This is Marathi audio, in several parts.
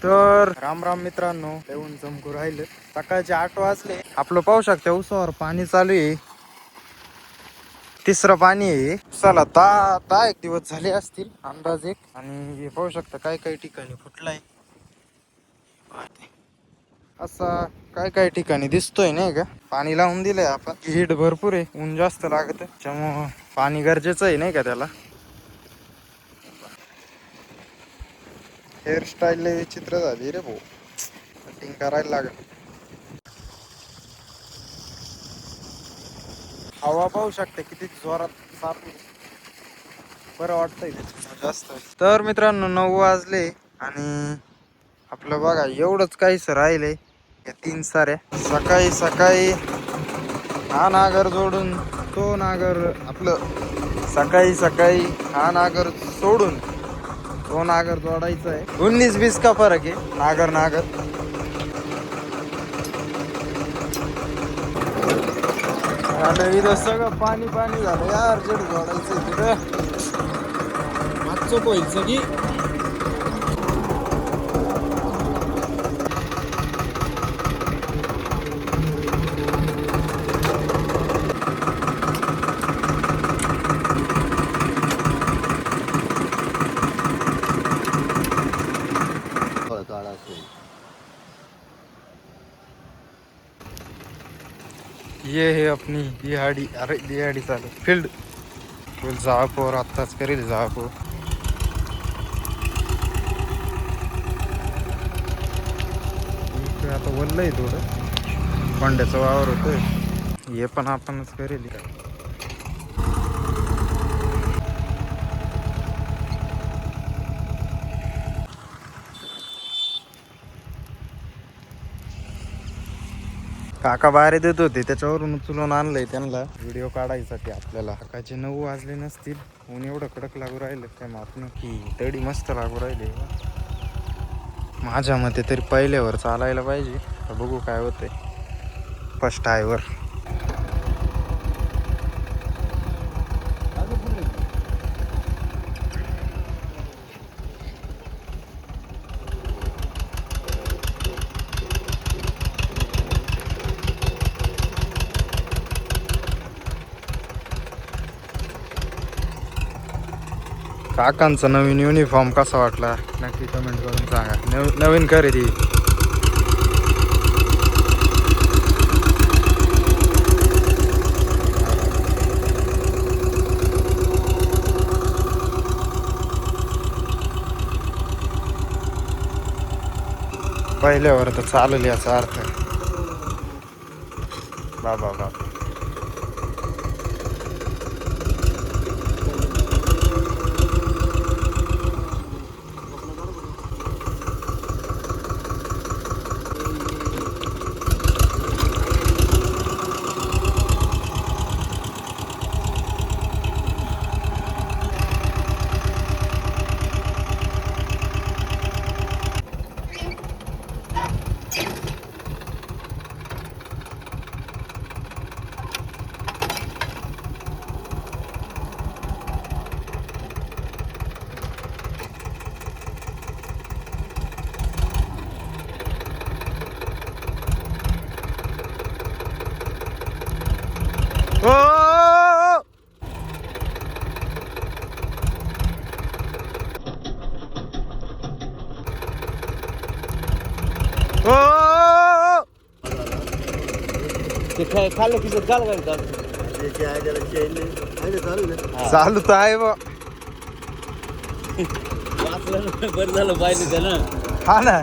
तर राम राम मित्रांनो, येऊन चमकू राहिले. सकाळचे 8 वाजले. आपलं पाहू शकता उसावर पाणी चालू आहे. तिसरं पाणी आहे. चला दहा एक दिवस झाले असतील अंदाजे. आणि हे पाहू शकता काही ठिकाणी फुटलाय असा, काही ठिकाणी दिसतोय नाही का. पाणी लावून दिलंय आपण. हीट भरपूर आहे, ऊन जास्त लागत त्याच्यामुळं पाणी गरजेचं आहे नाही का त्याला. हेअरस्टाईल विचित्र झाली रे भाऊ, कटिंग करायला लागल. हवा पाहू शकते किती जोरात चालू, बरं वाटतंय त्याच्यामुळे जास्त. तर मित्रांनो 9 वाजले आणि आपलं बघा एवढंच काहीच राहिलंय या 3 साऱ्या. सकाळी सकाळी हा नागर जोडून तो नागर, आपलं सकाळी सकाळी हा नागर सोडून तो नागर जोडायचा आहे. 19-20 का फरक आहे नागर नागर. आता इथं सगळं पाणी पाणी झालं यार, जड जोडायचं तिथं मागचं पोहायचं की. ये है अपनी दिहाड़ी, अरे दिहाड़ी चालू फील्ड फुल जापोर आत्ताच करेल जापो. आता वल्ल आहे थोडं, पांड्याचा वावर होतोय. हे पण आपणच करेल. काका बाहेर देत होते, त्याच्यावरून उचलून आणलंय त्यांना व्हिडिओ काढायसाठी आपल्याला. काकाचे 9 वाजले नसतील, ऊन एवढं कडक लागू राहिलं काय मापन की. तडी मस्त लागू राहिले. माझ्या मते तरी पहिल्यावर चालायला पाहिजे. बघू काय होतंय फर्स्ट टायवर. काकांचा नवीन युनिफॉर्म कसा वाटला नक्की कमेंट करून सांगा. नवीन खरेदी. पहिल्यावर तर चालेल याचा अर्थ. बाबा ओ खाल्लं की चाल चालू तर आहे बा. बरं झालं पाहिजे त्यानं. हा ना,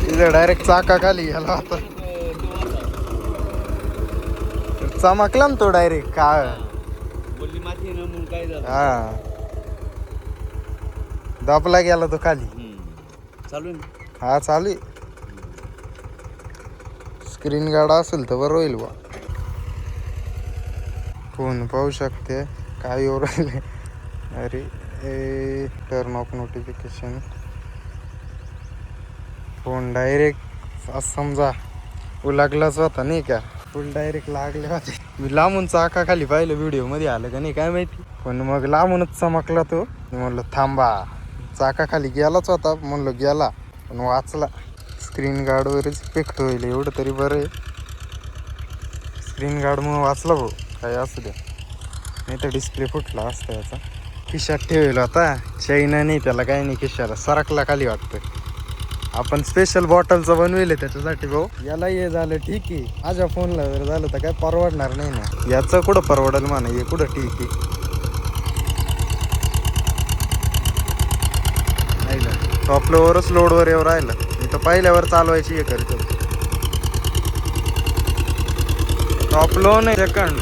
तिथं डायरेक्ट चाका खाली गेला होता. चमकला ना तो डायरेक्ट काळ. बोलली माती ना म्हणून काय झालं. हा, दाबला गेला तो खाली. चालू आहे. हा चालू आहे. स्क्रीन गार्ड असेल तर बरं होईल बा. फोन पाहू शकते काय येऊ राहिले. अरे turn off notification. Phone direct समजा उलागलाच होता नाही का. फुल डायरेक्ट लागले होते. मी लांबून चाकाखाली पाहिलं, व्हिडिओ मध्ये आलं का नाही काय माहिती, पण मग लांबूनच चमकला तो. म्हणलं थांबा, चाकाखाली गेलाच होता, म्हणलं गेला पण वाचला. स्क्रीन गार्डवरच इफेक्ट होईल एवढं तरी बरं आहे. स्क्रीन गार्डमुळे वाचला भाऊ, काय असू द्या, नाही तर डिस्प्ले फुटला असता याचा. खिशात ठेवेल आता, चैना नाही त्याला, काही नाही, खिशाला सरकला खाली वाटतं. आपण स्पेशल बॉटलचं बनवेल त्याच्यासाठी भाऊ. याला हे झालं ठीक आहे, माझ्या फोनला जर झालं तर काय परवडणार नाही ना. याचं कुठं परवडेल म्हणा, हे कुठं ठीक आहे. राहिलं टॉप फ्लोअरच लोडवर येऊ राहिलं, मी तर पहिल्यावर चालवायची हे करतो. टॉप लो नाही, सेकंड.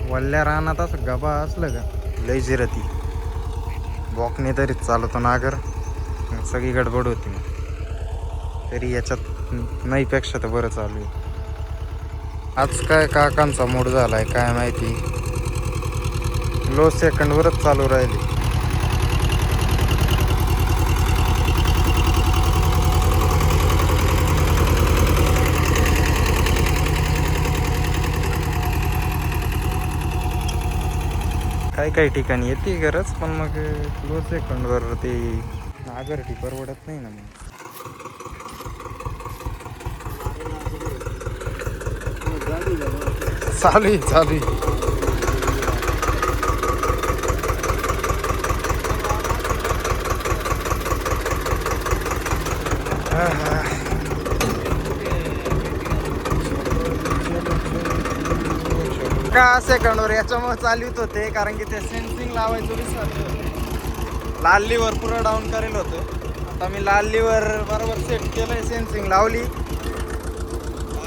वल्ल्या रानात असं गबा असलं का लय जिरती. बॉकने तरी चालवतो नागर, सगळी गडबड होती. मग तरी याच्यात नाही पेक्षा तर बरं चालू आहे. आज काय काकांचा मूड झालाय काय माहिती, लो सेकंडवरच चालू राहिली. काही काही ठिकाणी येते गरज, पण मग लो सेकंडवर ते नागरटी परवडत नाही ना. मग चालू आहे चालू आहे. का सेकंडवर याच्यामुळे चालवित होते, कारण की ते सेन्सिंग लावायचं विसरलो. लाल लिव्हर पुरं डाऊन करेल होतं. आता मी लाल लिव्हर बरोबर सेट केलंय, सेन्सिंग लावली.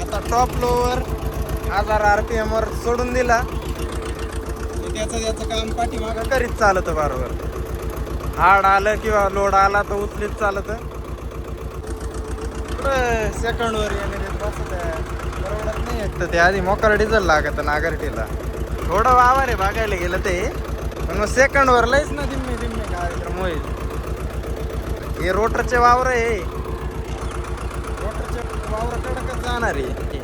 आता टॉप लोवर 1000 RPM वर सोडून दिला, त्याचं काम पाठीमागं करीत चालतं बरोबर. हार्ड आलं किंवा लोड आला तर उचलीत चालतं. सेकंडवर येणे बसत परवडत नाही. एक तर ते आधी मोकार डिझेल लागत नागरटीला, थोडं वावर आहे बघायला गेलं ते, पण मग सेकंडवर लयच ना दिम्मे दिम्मे कार्यक्रम होईल. हे रोटरचे वावर आहे, रोटरचे वावर कडकच जाणार आहे.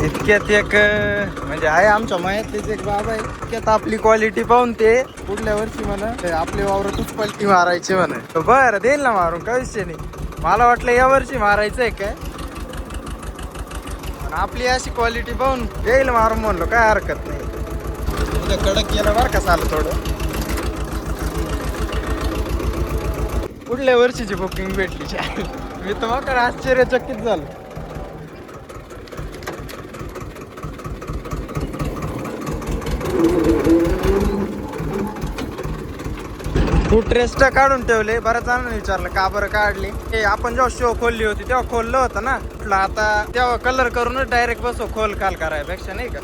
इतक्यात एक म्हणजे आहे आमच्या मायातलीच एक बाबा आहे, इतक्यात आपली क्वालिटी पाहून ते पुढल्या वर्षी म्हणा आपले वावरातच पलटी मारायची म्हणा. बरं देईल ना मारून, काय विषय नाही. मला वाटलं या वर्षी मारायचं आहे काय, आपली अशी क्वालिटी पाहून देईल मारून म्हणलो, काय हरकत नाही. कडक केलं बरं का चालू थोडं. पुढल्या वर्षीची बुकिंग भेटली. मी तर मग आश्चर्यचकित झालो. फुटरेस्ट काढून ठेवले. बऱ्याच जणांनी विचारलं का बरं काढली. हे आपण जेव्हा शो खोलली होती तेव्हा खोललं होतं ना, आता तेव्हा कलर करूनच डायरेक्ट बसो खोल काल करायपेक्षा, नाही का.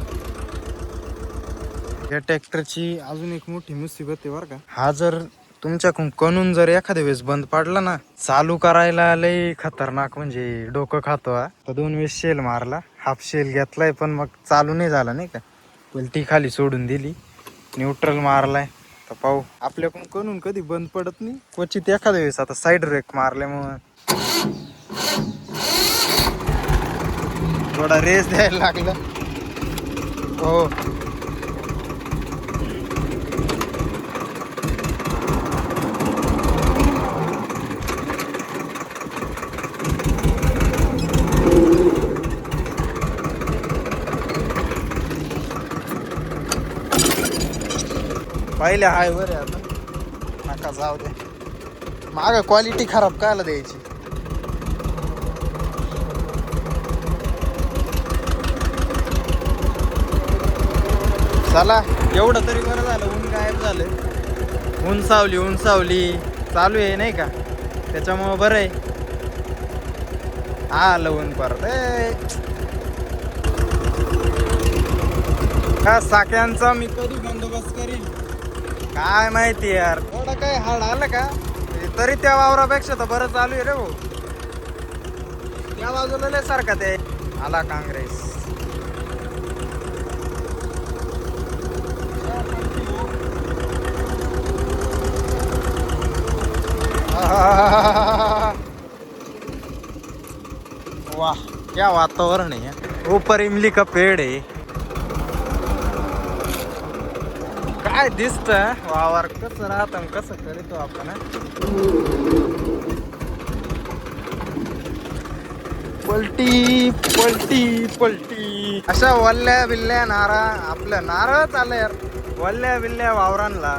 या ट्रॅक्टरची अजून एक मोठी मुसीबत आहे बरं का. हा जर तुमच्याकडून कणून जर एखाद्या वेळेस बंद पडला ना, चालू करायला लय खतरनाक, म्हणजे डोकं खातो. हा तर 2 वेळेस शेल मारला, हाफ शेल घेतलाय, पण मग चालू नाही झाला, नाही का. पलटी खाली सोडून दिली, न्यूट्रल मारलाय. तर पाहू, आपल्याकडून कणून कधी बंद पडत नाही, क्वचित एखाद्या वेळेस. आता साईड ब्रेक मारल्यामुळं थोडा रेस द्यायला लागला. हो पहिल्या हायवर आहे आता, नका जाऊ दे. माग क्वालिटी खराब कायला द्यायची. चला एवढं तरी बरं झालं, ऊन गायब झालं. ऊन सावली चालू आहे नाही का, त्याच्यामुळं बरं आहे. आलं ऊन परत का साक्यांचा मी कधी बंदोबस्त करीन काय माहिती यार. थोडं काय हाड आलं का तरी त्या वावरापेक्षा तर बरं चालू आहे रे भाऊ. त्या बाजूला लय सारखा ते आला काँग्रेस. वाह क्या वातावरण है, ऊपर इमली का पेड़ है. काय दिसत वावर कसं राहत कसं करीतो आपण. पलटी पलटी पलटी अशा वल्ल्या बिल्ल्या आपल्या नारळच आलं यार. वल्ल्या बिल्ल्या वावरांना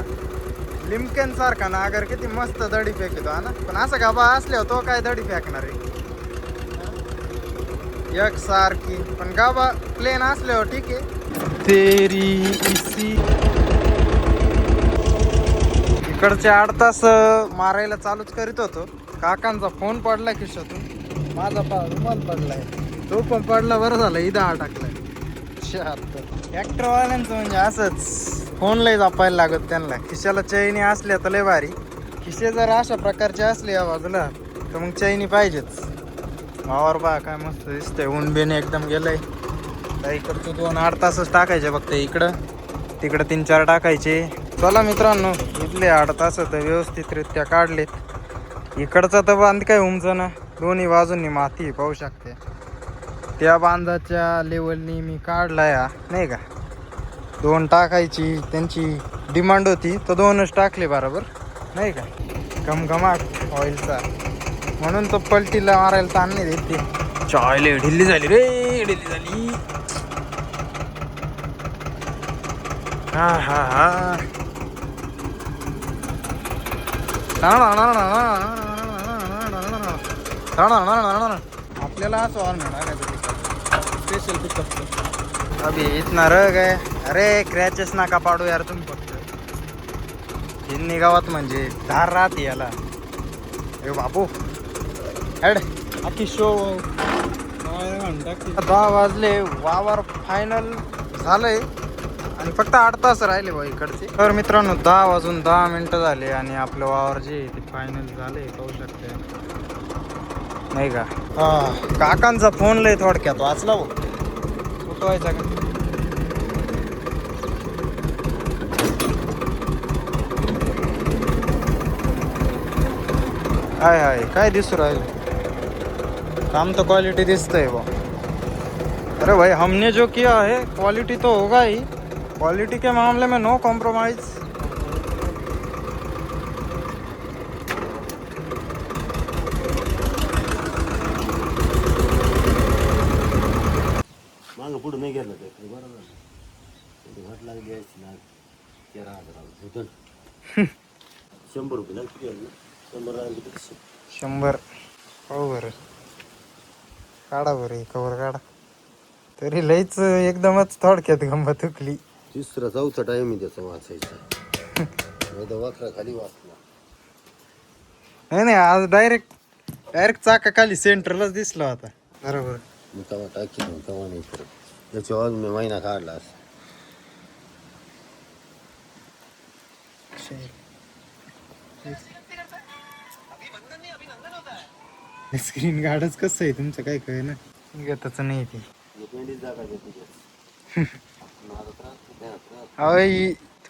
लिमकेन सारखा नागर किती मस्त दडी फेकतो हा ना. पण असं गाबा असल्यावर तो काय दडी फेकणार आहे एक सारखी. पण गाबा प्लेन असल्यावर ठीक आहे. तेरी इसी इकडचे 8 तास मारायला चालूच करीत होतो. काकांचा फोन पडला खिशातून, माझा रुमाल पडलाय, तो पण पडला. बरं झालं इथं अटकलाय. 76 ट्रॅक्टरवाल्यांचं म्हणजे असंच, फोन लय जपायला लागत त्यांना. खिशाला चैनी असल्या तर लय भारी. खिशे जर अशा प्रकारचे असले या बाजूला तर मग चैनी पाहिजेच. वावर बा काय मस्त दिसतंय. ऊन बिन एकदम गेलंय. तर इकडचं 2-8 तासच टाकायचे फक्त. इकडं तिकडं 3-4 टाकायचे. चला मित्रांनो, इथले 8 तास तर व्यवस्थितरित्या काढलेत. इकडचा तर बांध काय उंच ना, दोन्ही बाजूंनी माती पाहू शकते. त्या बांधाच्या लेवलनी मी काढलाय हा नाही का. 2 टाकायची त्यांची डिमांड होती तर 2च टाकले बरोबर नाही का. घमघमाट ऑइलचा म्हणून तो पलटीला मारायला ताण नाही देत ते. चायले ढिल्ली झाली रे, ढिल्ली झाली. हा हा हा आपल्याला असं स्पेशल पिकअप अभि इतना रग आहे. अरे क्रॅचेस नाका पाडू यार तुम्ही फक्त. हिंदी गावात म्हणजे धार राहते याला. ए बाबू हेड अख्खी शो 10 वाजले. वावर फायनल झालंय आणि फक्त 8 तास राहिले बा इकडचे. तर मित्रांनो 10 वाजून 10 मिनिटं झाले आणि आपलं वावर जे ते फायनल झाले पाहू शकते नाही का. हा काकांचा फोन लय थोडक्यात वाचला भाऊ. उठवायचा का हाय हाय काय दिसू राहिलं. काम तो क्वालिटी दिसतंय बा. अरे भाई हमने जो किया है क्वालिटी तो होगा ही. क्वालिटी के मामले में नो कॉम्प्रोमाइज. मागं पुढं नाही गेलं ते बरोबर. घाट लागली असती ना 13,000 100 रुपये लागते. 100 हो बरं काढा बरं कवर काढा. तरी लईच एकदमच थोडक्यात गंमत हुकली. 3-4 टाइम आहे त्याचा वाचायचा. वाकरा खाली वाचला नाही आज डायरेक्ट चाका खाली सेंटरलाच दिसला होता बरोबर. मी तवा टाकी तवा नाही करत. त्याच्या आज मी महिना काढला. स्क्रीन गार्डच कसं आहे तुमचं काय कळे ना. निघतच नाही ते.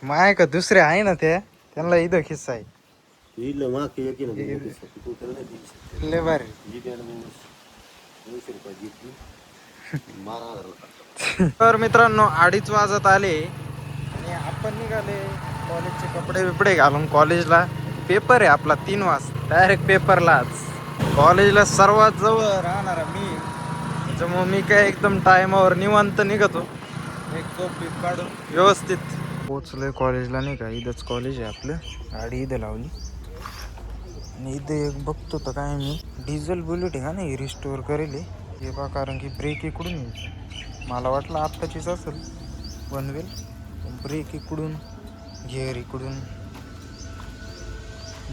माय का दुसरे आहे ना त्या त्यांना इथं खिस्सा आहे. लय भारी. तर मित्रांनो 2:30 वाजत आले आणि आपण निघाले कॉलेजचे कपडे बिपडे घालून कॉलेजला. पेपर आहे आपला 3 वाजता डायरेक्ट पेपरलाच. कॉलेजला सर्वात जवळ राहणारा मी, त्याच्यामुळे मी काय एकदम टायमावर निवांत निघतो. एक झोप बीप काढून व्यवस्थित पोचलोय कॉलेजला नाही का. इथंच कॉलेज आहे आपलं. गाडी इथं लावली आणि इथं एक बघतो तर काय मी डिझेल बुलेट आहे का नाही रिस्टोअर करेल हे बा. कारण की ब्रेक इकडून यायचं मला वाटलं आत्ताचीच असेल बनवेल ब्रेक इकडून, गिअर इकडून.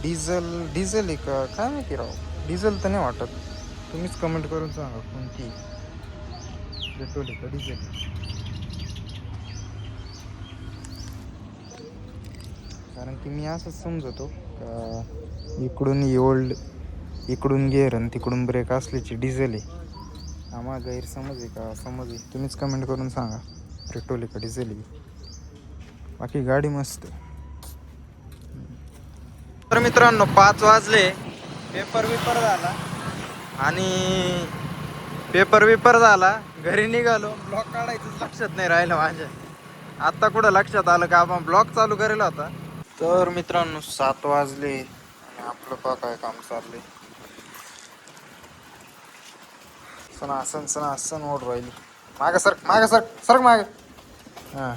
डिझेल आहे का काय माहिती राव, डिझेल तर नाही वाटत. तुम्हीच कमेंट करून सांगा कोणती, पेट्रोल आहे का डिझेल. कारण की मी असंच समजतो का इकडून ओल्ड, इकडून गिअर आणि तिकडून ब्रेक असल्याची डिझेल आहे. आम्हा गैरसमज आहे का समज आहे, तुम्हीच कमेंट करून सांगा पेट्रोल आहे का डिझेल आहे. बाकी गाडी मस्त आहे. तर मित्रांनो 5 वाजले, पेपर विपर झाला आणि घरी निघालो. ब्लॉग काढायचंच लक्षात नाही राहिलं माझ्या. आत्ता कुठं लक्षात आलं का आपण ब्लॉग चालू करेल होता. तर मित्रांनो 7 वाजले आणि आपलं काय काम चाललंय. सण ओढ राहिली. मागे सर मागे. हां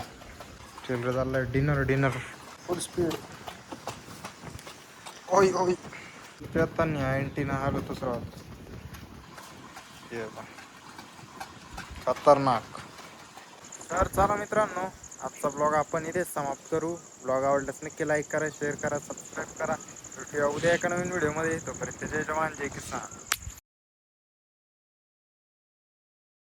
ट्रेलर चाललाय. डिनर फुल स्पीड. ओय पेतानी अँटीना हालतच राहतो. खतरनाक. तर चला मित्रांनो, आजचा ब्लॉग आपण इथेच समाप्त करू. ब्लॉग आवडल्यास नक्की लाईक करा, शेअर करा, सबस्क्राईब करा. भेटूया उद्या एका नवीन व्हिडिओमध्ये. तोपर्यंत जय जवान जय किसान.